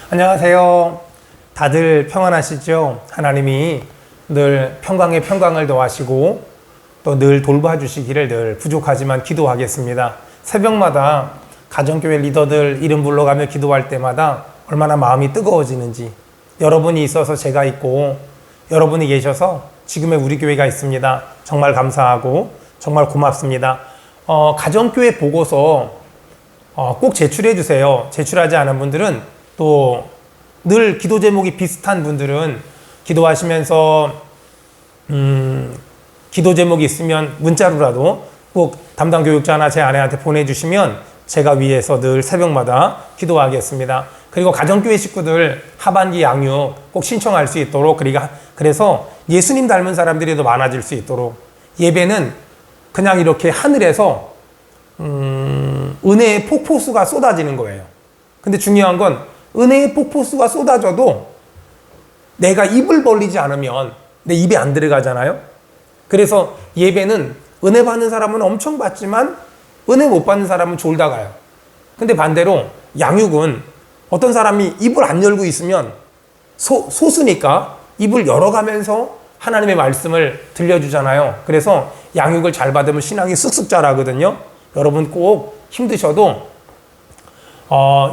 안녕하세요. 다들 평안하시죠? 하나님이 늘 평강에 평강을 더하시고 또 늘 돌봐주시기를 늘 부족하지만 기도하겠습니다. 새벽마다 가정교회 리더들 이름 불러가며 기도할 때마다 얼마나 마음이 뜨거워지는지, 여러분이 있어서 제가 있고 여러분이 계셔서 지금의 우리 교회가 있습니다. 정말 감사하고 정말 고맙습니다. 가정교회 보고서 꼭 제출해 주세요. 제출하지 않은 분들은 또 늘 기도 제목이 비슷한 분들은 기도하시면서 기도 제목이 있으면 문자로라도 꼭 담당 교육자나 제 아내한테 보내주시면 제가 위에서 늘 새벽마다 기도하겠습니다. 그리고 가정교회 식구들 하반기 양육 꼭 신청할 수 있도록, 그래서 예수님 닮은 사람들이 더 많아질 수 있도록, 예배는 그냥 이렇게 하늘에서 은혜의 폭포수가 쏟아지는 거예요. 근데 중요한 건 은혜의 폭포수가 쏟아져도 내가 입을 벌리지 않으면 내 입에 안 들어가잖아요. 그래서 예배는 은혜 받는 사람은 엄청 받지만 은혜 못 받는 사람은 졸다 가요. 근데 반대로 양육은 어떤 사람이 입을 안 열고 있으면 소수니까 입을 열어가면서 하나님의 말씀을 들려주잖아요. 그래서 양육을 잘 받으면 신앙이 쑥쑥 자라거든요. 여러분 꼭 힘드셔도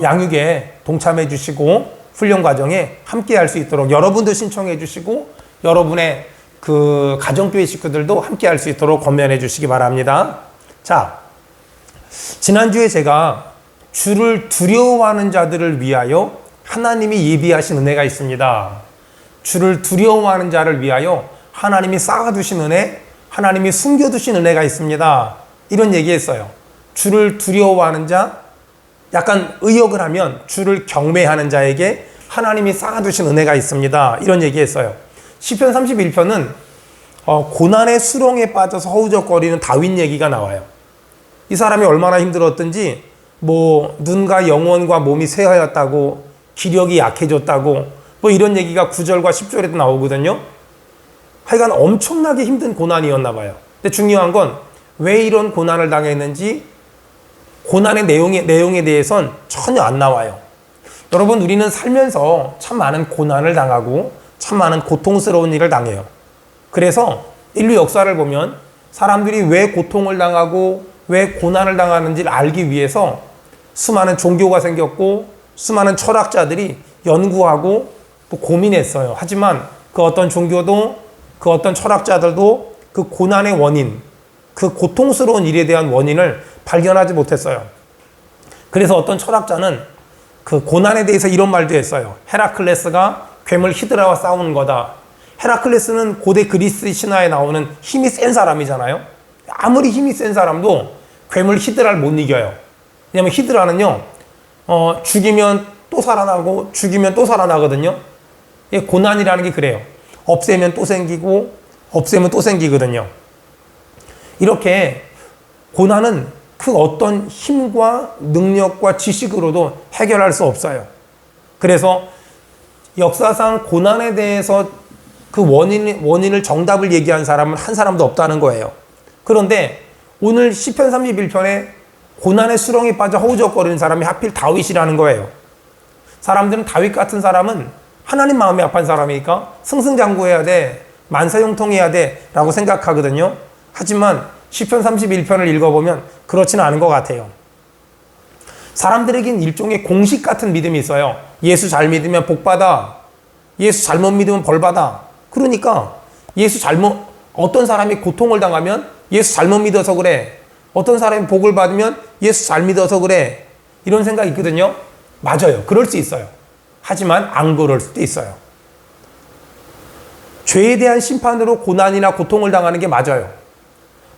양육에 동참해 주시고 훈련 과정에 함께 할 수 있도록 여러분도 신청해 주시고 여러분의 그 가정교회 식구들도 함께 할 수 있도록 권면해 주시기 바랍니다. 자, 지난주에 제가 주를 두려워하는 자들을 위하여 하나님이 예비하신 은혜가 있습니다. 주를 두려워하는 자를 위하여 하나님이 쌓아두신 은혜, 하나님이 숨겨두신 은혜가 있습니다. 이런 얘기했어요. 주를 두려워하는 자, 약간 의역을 하면 주를 경배하는 자에게 하나님이 쌓아두신 은혜가 있습니다. 이런 얘기했어요. 시편 31편은 고난의 수렁에 빠져서 허우적거리는 다윗 얘기가 나와요. 이 사람이 얼마나 힘들었든지 눈과 영혼과 몸이 쇠하였다고, 기력이 약해졌다고 이런 얘기가 9절과 10절에도 나오거든요. 하여간 엄청나게 힘든 고난이었나 봐요. 근데 중요한 건 왜 이런 고난을 당했는지 고난의 내용에 대해선 전혀 안 나와요. 여러분, 우리는 살면서 참 많은 고난을 당하고 참 많은 고통스러운 일을 당해요. 그래서 인류 역사를 보면 사람들이 왜 고통을 당하고 왜 고난을 당하는지를 알기 위해서 수많은 종교가 생겼고 수많은 철학자들이 연구하고 또 고민했어요. 하지만 그 어떤 종교도 그 어떤 철학자들도 그 고난의 원인, 그 고통스러운 일에 대한 원인을 발견하지 못했어요. 그래서 어떤 철학자는 그 고난에 대해서 이런 말도 했어요. 헤라클레스가 괴물 히드라와 싸우는 거다. 헤라클레스는 고대 그리스 신화에 나오는 힘이 센 사람이잖아요. 아무리 힘이 센 사람도 괴물 히드라를 못 이겨요. 왜냐면 히드라는요, 죽이면 또 살아나고 죽이면 또 살아나거든요. 고난이라는 게 그래요. 없애면 또 생기고 없애면 또 생기거든요. 이렇게 고난은 그 어떤 힘과 능력과 지식으로도 해결할 수 없어요. 그래서 역사상 고난에 대해서 그 원인을 정답을 얘기한 사람은 한 사람도 없다는 거예요. 그런데 오늘 시편 31편에 고난의 수렁에 빠져 허우적거리는 사람이 하필 다윗이라는 거예요. 사람들은 다윗 같은 사람은 하나님 마음이 아픈 사람이니까 승승장구해야 돼, 만사형통해야 돼 라고 생각하거든요. 하지만 시편 31편을 읽어보면 그렇지는 않은 것 같아요. 사람들에겐 일종의 공식 같은 믿음이 있어요. 예수 잘 믿으면 복 받아. 예수 잘못 믿으면 벌 받아. 그러니까 어떤 사람이 고통을 당하면 예수 잘못 믿어서 그래. 어떤 사람이 복을 받으면 예수 잘 믿어서 그래. 이런 생각이 있거든요. 맞아요. 그럴 수 있어요. 하지만 안 그럴 수도 있어요. 죄에 대한 심판으로 고난이나 고통을 당하는 게 맞아요.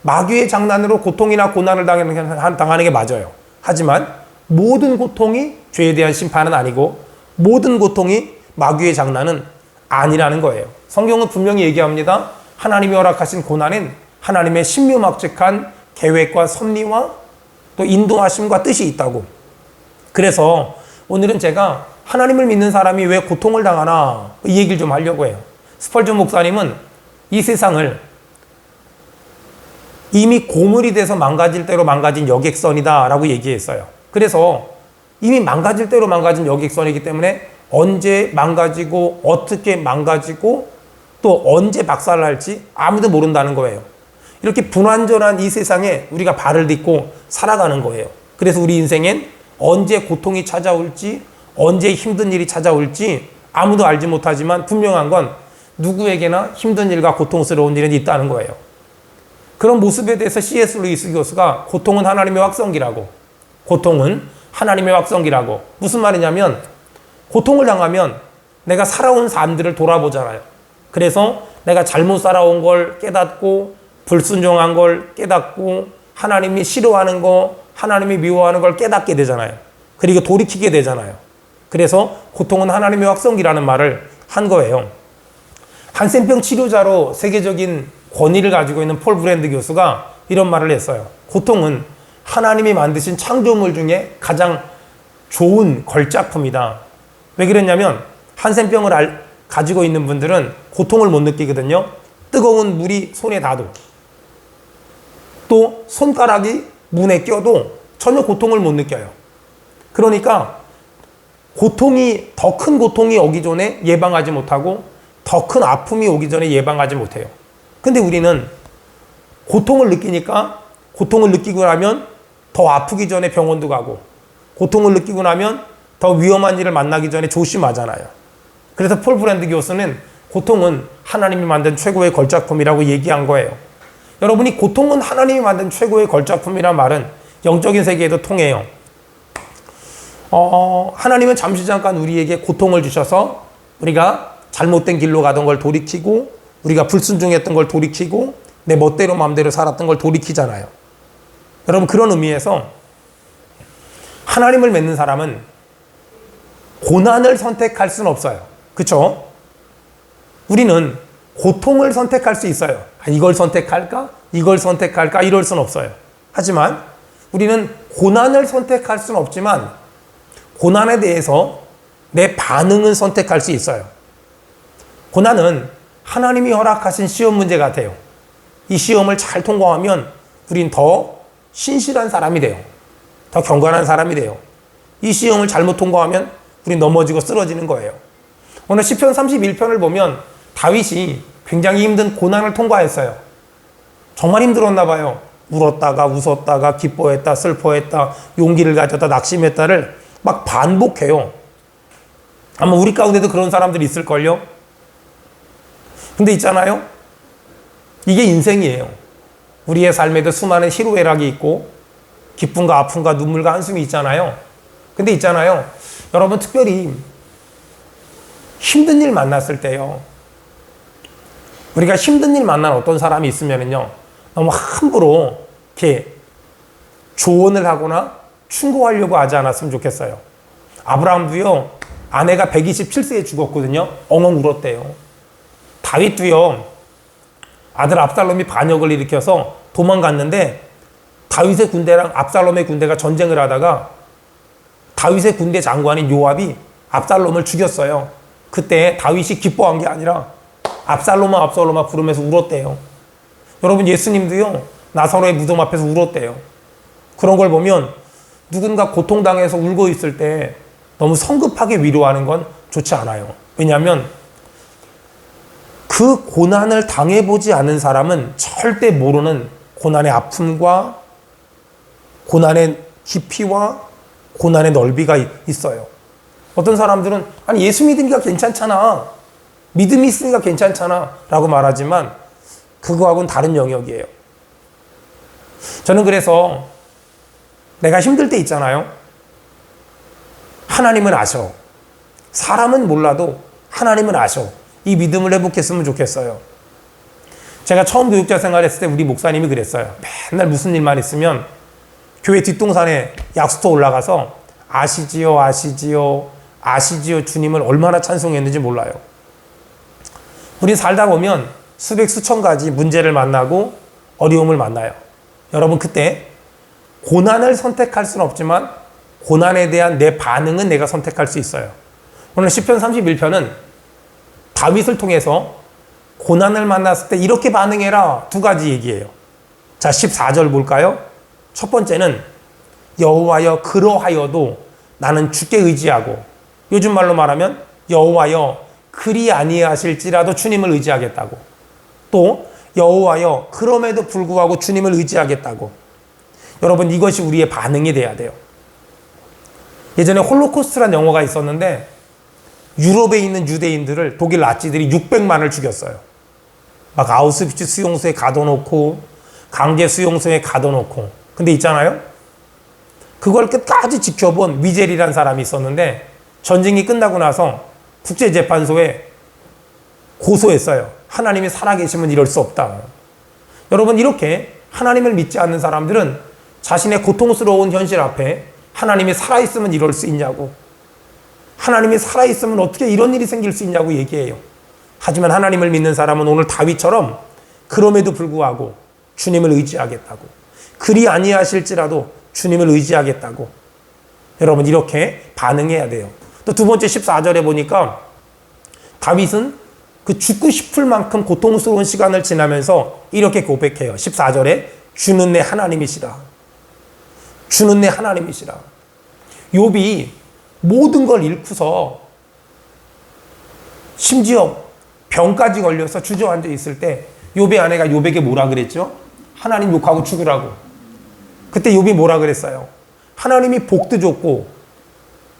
마귀의 장난으로 고통이나 고난을 당하는 게 맞아요. 하지만 모든 고통이 죄에 대한 심판은 아니고 모든 고통이 마귀의 장난은 아니라는 거예요. 성경은 분명히 얘기합니다. 하나님이 허락하신 고난엔 하나님의 신묘막측한 계획과 섭리와 또 인도하심과 뜻이 있다고. 그래서 오늘은 제가 하나님을 믿는 사람이 왜 고통을 당하나 이 얘기를 좀 하려고 해요. 스펄전 목사님은 이 세상을 이미 고물이 돼서 망가질 대로 망가진 여객선이다 라고 얘기했어요. 그래서 이미 망가질 대로 망가진 여객선이기 때문에 언제 망가지고 어떻게 망가지고 또 언제 박살날지 아무도 모른다는 거예요. 이렇게 불완전한 이 세상에 우리가 발을 딛고 살아가는 거예요. 그래서 우리 인생엔 언제 고통이 찾아올지 언제 힘든 일이 찾아올지 아무도 알지 못하지만 분명한 건 누구에게나 힘든 일과 고통스러운 일은 있다는 거예요. 그런 모습에 대해서 C.S. 루이스 교수가 고통은 하나님의 확성기라고, 고통은 하나님의 확성기라고, 무슨 말이냐면 고통을 당하면 내가 살아온 삶들을 돌아보잖아요. 그래서 내가 잘못 살아온 걸 깨닫고 불순종한 걸 깨닫고 하나님이 싫어하는 거, 하나님이 미워하는 걸 깨닫게 되잖아요. 그리고 돌이키게 되잖아요. 그래서 고통은 하나님의 확성기라는 말을 한 거예요. 한센병 치료자로 세계적인 권위를 가지고 있는 폴 브랜드 교수가 이런 말을 했어요. 고통은 하나님이 만드신 창조물 중에 가장 좋은 걸작품이다. 왜 그랬냐면 한센병을 가지고 있는 분들은 고통을 못 느끼거든요. 뜨거운 물이 손에 닿아도 또 손가락이 문에 껴도 전혀 고통을 못 느껴요. 그러니까 고통이 더 큰 고통이 오기 전에 예방하지 못하고 더 큰 아픔이 오기 전에 예방하지 못해요. 근데 우리는 고통을 느끼니까 고통을 느끼고 나면 더 아프기 전에 병원도 가고 고통을 느끼고 나면 더 위험한 일을 만나기 전에 조심하잖아요. 그래서 폴 브랜드 교수는 고통은 하나님이 만든 최고의 걸작품이라고 얘기한 거예요. 여러분이 고통은 하나님이 만든 최고의 걸작품이란 말은 영적인 세계에도 통해요. 하나님은 잠시 잠깐 우리에게 고통을 주셔서 우리가 잘못된 길로 가던 걸 돌이키고 우리가 불순종했던 걸 돌이키고 내 멋대로 마음대로 살았던 걸 돌이키잖아요. 여러분 그런 의미에서 하나님을 믿는 사람은 고난을 선택할 수는 없어요. 그렇죠? 우리는 고통을 선택할 수 있어요. 이걸 선택할까? 이걸 선택할까? 이럴 수는 없어요. 하지만 우리는 고난을 선택할 수는 없지만 고난에 대해서 내 반응은 선택할 수 있어요. 고난은 하나님이 허락하신 시험 문제 같아요. 이 시험을 잘 통과하면 우린 더 신실한 사람이 돼요. 더 경건한 사람이 돼요. 이 시험을 잘못 통과하면 우린 넘어지고 쓰러지는 거예요. 오늘 시편 31편을 보면 다윗이 굉장히 힘든 고난을 통과했어요. 정말 힘들었나 봐요. 울었다가 웃었다가 기뻐했다 슬퍼했다 용기를 가졌다 낙심했다를 막 반복해요. 아마 우리 가운데도 그런 사람들이 있을걸요. 근데 있잖아요. 이게 인생이에요. 우리의 삶에도 수많은 희로애락이 있고 기쁨과 아픔과 눈물과 한숨이 있잖아요. 근데 있잖아요. 여러분 특별히 힘든 일 만났을 때요. 우리가 힘든 일 만난 어떤 사람이 있으면요. 너무 함부로 이렇게 조언을 하거나 충고하려고 하지 않았으면 좋겠어요. 아브라함도요. 아내가 127세에 죽었거든요. 엉엉 울었대요. 다윗도요. 아들 압살롬이 반역을 일으켜서 도망갔는데 다윗의 군대랑 압살롬의 군대가 전쟁을 하다가 다윗의 군대 장관인 요압이 압살롬을 죽였어요. 그때 다윗이 기뻐한 게 아니라 압살롬아 압살롬아 부르면서 울었대요. 여러분 예수님도요. 나사로의 무덤 앞에서 울었대요. 그런 걸 보면 누군가 고통당해서 울고 있을 때 너무 성급하게 위로하는 건 좋지 않아요. 왜냐하면 그 고난을 당해보지 않은 사람은 절대 모르는 고난의 아픔과 고난의 깊이와 고난의 넓이가 있어요. 어떤 사람들은 아니 예수 믿으니까 괜찮잖아. 믿음이 있으니까 괜찮잖아 라고 말하지만 그거하고는 다른 영역이에요. 저는 그래서 내가 힘들 때 있잖아요. 하나님은 아셔. 사람은 몰라도 하나님은 아셔. 이 믿음을 회복했으면 좋겠어요. 제가 처음 교육자 생활했을 때 우리 목사님이 그랬어요. 맨날 무슨 일만 있으면 교회 뒷동산에 약수터 올라가서 아시지요 아시지요 아시지요 주님을 얼마나 찬송했는지 몰라요. 우린 살다 보면 수백 수천 가지 문제를 만나고 어려움을 만나요. 여러분 그때 고난을 선택할 수는 없지만 고난에 대한 내 반응은 내가 선택할 수 있어요. 오늘 시편 31편은 다윗을 통해서 고난을 만났을 때 이렇게 반응해라 두 가지 얘기예요. 자 14절 볼까요? 첫 번째는 여호와여 그러하여도 나는 주께 의지하고 요즘 말로 말하면 여호와여 그리 아니하실지라도 주님을 의지하겠다고. 또 여호와여 그럼에도 불구하고 주님을 의지하겠다고. 여러분 이것이 우리의 반응이 돼야 돼요. 예전에 홀로코스트란 영화가 있었는데 유럽에 있는 유대인들을 독일 나치들이 600만을 죽였어요. 막 아우슈비츠 수용소에 가둬놓고 강제 수용소에 가둬놓고. 근데 있잖아요. 그걸 끝까지 지켜본 위젤이라는 사람이 있었는데 전쟁이 끝나고 나서 국제재판소에 고소했어요. 하나님이 살아계시면 이럴 수 없다. 여러분 이렇게 하나님을 믿지 않는 사람들은 자신의 고통스러운 현실 앞에 하나님이 살아있으면 이럴 수 있냐고, 하나님이 살아있으면 어떻게 이런 일이 생길 수 있냐고 얘기해요. 하지만 하나님을 믿는 사람은 오늘 다윗처럼 그럼에도 불구하고 주님을 의지하겠다고, 그리 아니하실지라도 주님을 의지하겠다고. 여러분 이렇게 반응해야 돼요. 또 두 번째 14절에 보니까 다윗은 그 죽고 싶을 만큼 고통스러운 시간을 지나면서 이렇게 고백해요. 14절에 주는 내 하나님이시라. 주는 내 하나님이시라. 욥이 모든 걸 잃고서 심지어 병까지 걸려서 주저앉아 있을 때 욥의 아내가 욥에게 뭐라 그랬죠? 하나님 욕하고 죽으라고. 그때 욥이 뭐라 그랬어요? 하나님이 복도 줬고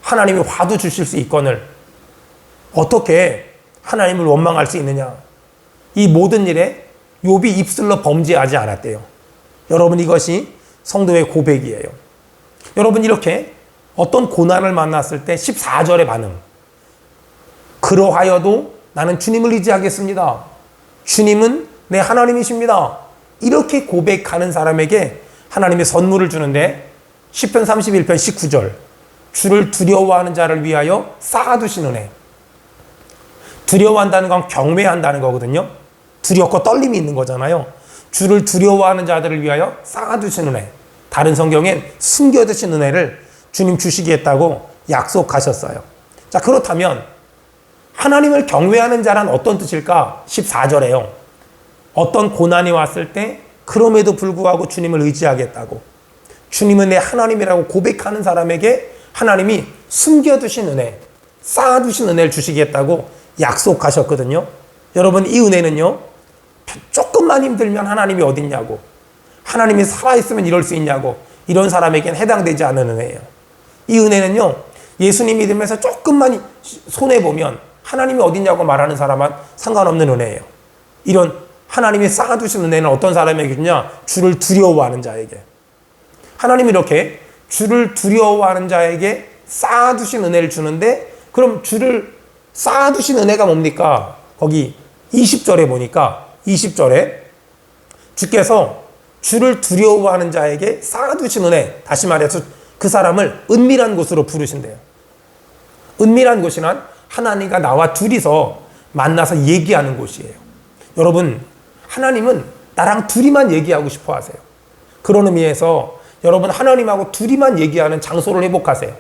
하나님이 화도 주실 수 있거늘 어떻게 하나님을 원망할 수 있느냐. 이 모든 일에 욥이 입술로 범죄하지 않았대요. 여러분 이것이 성도의 고백이에요. 여러분 이렇게 어떤 고난을 만났을 때 14절의 반응. 그러하여도 나는 주님을 의지하겠습니다. 주님은 내 하나님이십니다. 이렇게 고백하는 사람에게 하나님이 선물을 주는데 시편 31편 19절 주를 두려워하는 자를 위하여 쌓아두신 은혜. 두려워한다는 건 경외한다는 거거든요. 두렵고 떨림이 있는 거잖아요. 주를 두려워하는 자들을 위하여 쌓아두신 은혜. 다른 성경엔 숨겨두신 은혜를 주님 주시겠다고 약속하셨어요. 자, 그렇다면 하나님을 경외하는 자란 어떤 뜻일까? 14절에요. 어떤 고난이 왔을 때 그럼에도 불구하고 주님을 의지하겠다고, 주님은 내 하나님이라고 고백하는 사람에게 하나님이 숨겨두신 은혜, 쌓아두신 은혜를 주시겠다고 약속하셨거든요. 여러분 이 은혜는요, 조금만 힘들면 하나님이 어딨냐고, 하나님이 살아있으면 이럴 수 있냐고, 이런 사람에게는 해당되지 않는 은혜예요. 이 은혜는요, 예수님 믿으면서 조금만 손해보면 하나님이 어딨냐고 말하는 사람은 상관없는 은혜예요. 이런 하나님이 쌓아두신 은혜는 어떤 사람에게 주냐? 주를 두려워하는 자에게. 하나님이 이렇게 주를 두려워하는 자에게 쌓아두신 은혜를 주는데, 그럼 주를 쌓아두신 은혜가 뭡니까? 거기 20절에 보니까 20절에 주께서 주를 두려워하는 자에게 쌓아두신 은혜, 다시 말해서 그 사람을 은밀한 곳으로 부르신대요. 은밀한 곳이란 하나님과 나와 둘이서 만나서 얘기하는 곳이에요. 여러분 하나님은 나랑 둘이만 얘기하고 싶어 하세요. 그런 의미에서 여러분 하나님하고 둘이만 얘기하는 장소를 회복하세요.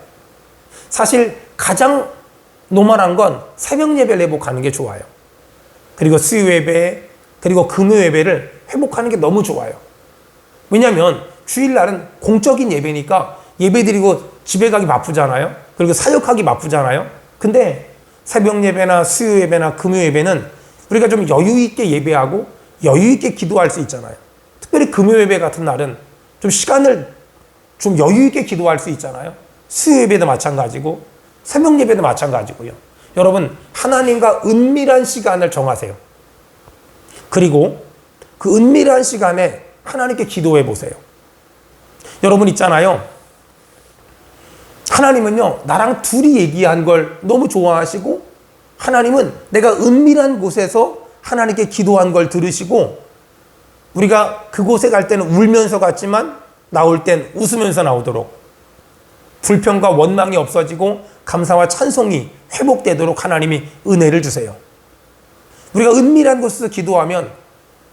사실 가장 노멀한 건 새벽 예배를 회복하는 게 좋아요. 그리고 수요 예배, 그리고 금요 예배를 회복하는 게 너무 좋아요. 왜냐하면 주일날은 공적인 예배니까 예배드리고 집에 가기 바쁘잖아요. 그리고 사역하기 바쁘잖아요. 근데 새벽 예배나 수요 예배나 금요 예배는 우리가 좀 여유 있게 예배하고 여유 있게 기도할 수 있잖아요. 특별히 금요 예배 같은 날은 좀 시간을 좀 여유 있게 기도할 수 있잖아요. 수요 예배도 마찬가지고 새벽 예배도 마찬가지고요. 여러분 하나님과 은밀한 시간을 정하세요. 그리고 그 은밀한 시간에 하나님께 기도해 보세요. 여러분 있잖아요. 하나님은요, 나랑 둘이 얘기한 걸 너무 좋아하시고, 하나님은 내가 은밀한 곳에서 하나님께 기도한 걸 들으시고, 우리가 그곳에 갈 때는 울면서 갔지만 나올 땐 웃으면서 나오도록, 불평과 원망이 없어지고 감사와 찬송이 회복되도록 하나님이 은혜를 주세요. 우리가 은밀한 곳에서 기도하면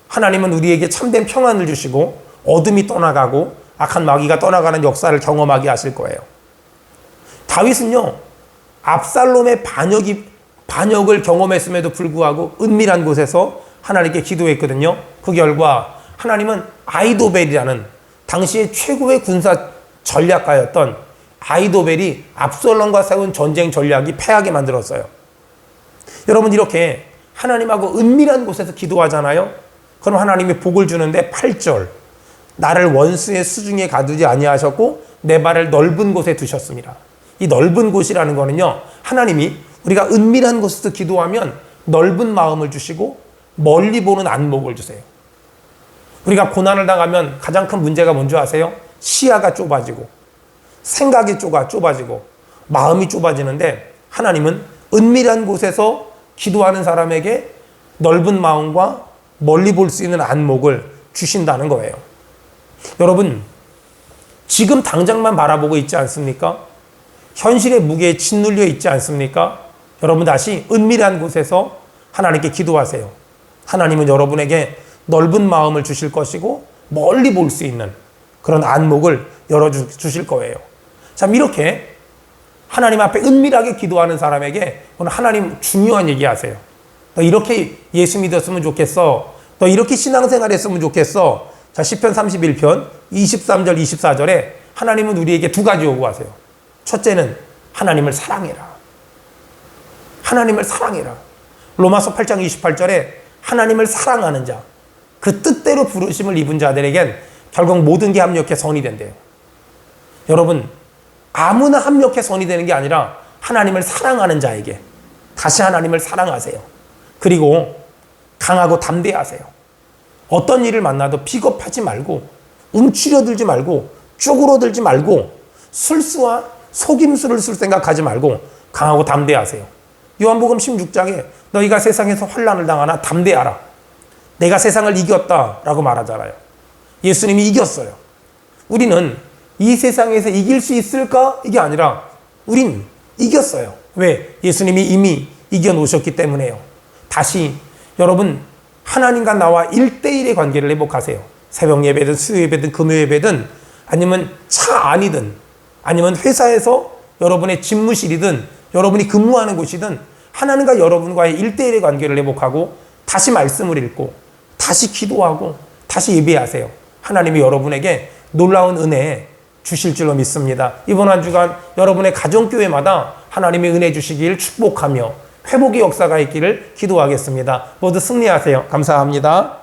하나님은 우리에게 참된 평안을 주시고 어둠이 떠나가고 악한 마귀가 떠나가는 역사를 경험하게 하실 거예요. 다윗은요, 압살롬의 반역을 경험했음에도 불구하고 은밀한 곳에서 하나님께 기도했거든요. 그 결과 하나님은 아히도벨이라는 당시의 최고의 군사 전략가였던 아히도벨이 압살롬과 세운 전쟁 전략이 패하게 만들었어요. 여러분, 이렇게 하나님하고 은밀한 곳에서 기도하잖아요. 그럼 하나님이 복을 주는데 8절, 나를 원수의 수중에 가두지 아니하셨고 내 발을 넓은 곳에 두셨습니다. 이 넓은 곳이라는 거는요, 하나님이 우리가 은밀한 곳에서 기도하면 넓은 마음을 주시고 멀리 보는 안목을 주세요. 우리가 고난을 당하면 가장 큰 문제가 뭔지 아세요? 시야가 좁아지고 생각이 좁아지고 마음이 좁아지는데, 하나님은 은밀한 곳에서 기도하는 사람에게 넓은 마음과 멀리 볼 수 있는 안목을 주신다는 거예요. 여러분, 지금 당장만 바라보고 있지 않습니까? 현실의 무게에 짓눌려 있지 않습니까? 여러분, 다시 은밀한 곳에서 하나님께 기도하세요. 하나님은 여러분에게 넓은 마음을 주실 것이고 멀리 볼 수 있는 그런 안목을 열어주실 거예요. 참, 이렇게 하나님 앞에 은밀하게 기도하는 사람에게 오늘 하나님 중요한 얘기 하세요. 너 이렇게 예수 믿었으면 좋겠어. 너 이렇게 신앙생활 했으면 좋겠어. 자, 시편 31편 23절 24절에 하나님은 우리에게 두 가지 요구하세요. 첫째는 하나님을 사랑해라. 하나님을 사랑해라. 로마서 8장 28절에 하나님을 사랑하는 자, 그 뜻대로 부르심을 입은 자들에겐 결국 모든 게 합력해 선이 된대요. 여러분, 아무나 합력해 선이 되는 게 아니라 하나님을 사랑하는 자에게 다시 하나님을 사랑하세요. 그리고 강하고 담대하세요. 어떤 일을 만나도 비겁하지 말고 움츠려들지 말고 쪼그러들지 말고 술수와 속임수를 쓸 생각하지 말고 강하고 담대하세요. 요한복음 16장에 너희가 세상에서 환난을 당하나 담대하라. 내가 세상을 이겼다라고 말하잖아요. 예수님이 이겼어요. 우리는 이 세상에서 이길 수 있을까? 이게 아니라 우린 이겼어요. 왜? 예수님이 이미 이겨놓으셨기 때문에요. 다시 여러분, 하나님과 나와 1대1의 관계를 회복하세요. 새벽 예배든 수요 예배든 금요 예배든 아니면 차 안이든 아니면 회사에서 여러분의 집무실이든 여러분이 근무하는 곳이든 하나님과 여러분과의 1대1의 관계를 회복하고 다시 말씀을 읽고 다시 기도하고 다시 예배하세요. 하나님이 여러분에게 놀라운 은혜 주실 줄로 믿습니다. 이번 한 주간 여러분의 가정교회마다 하나님의 은혜 주시길 축복하며 회복의 역사가 있기를 기도하겠습니다. 모두 승리하세요. 감사합니다.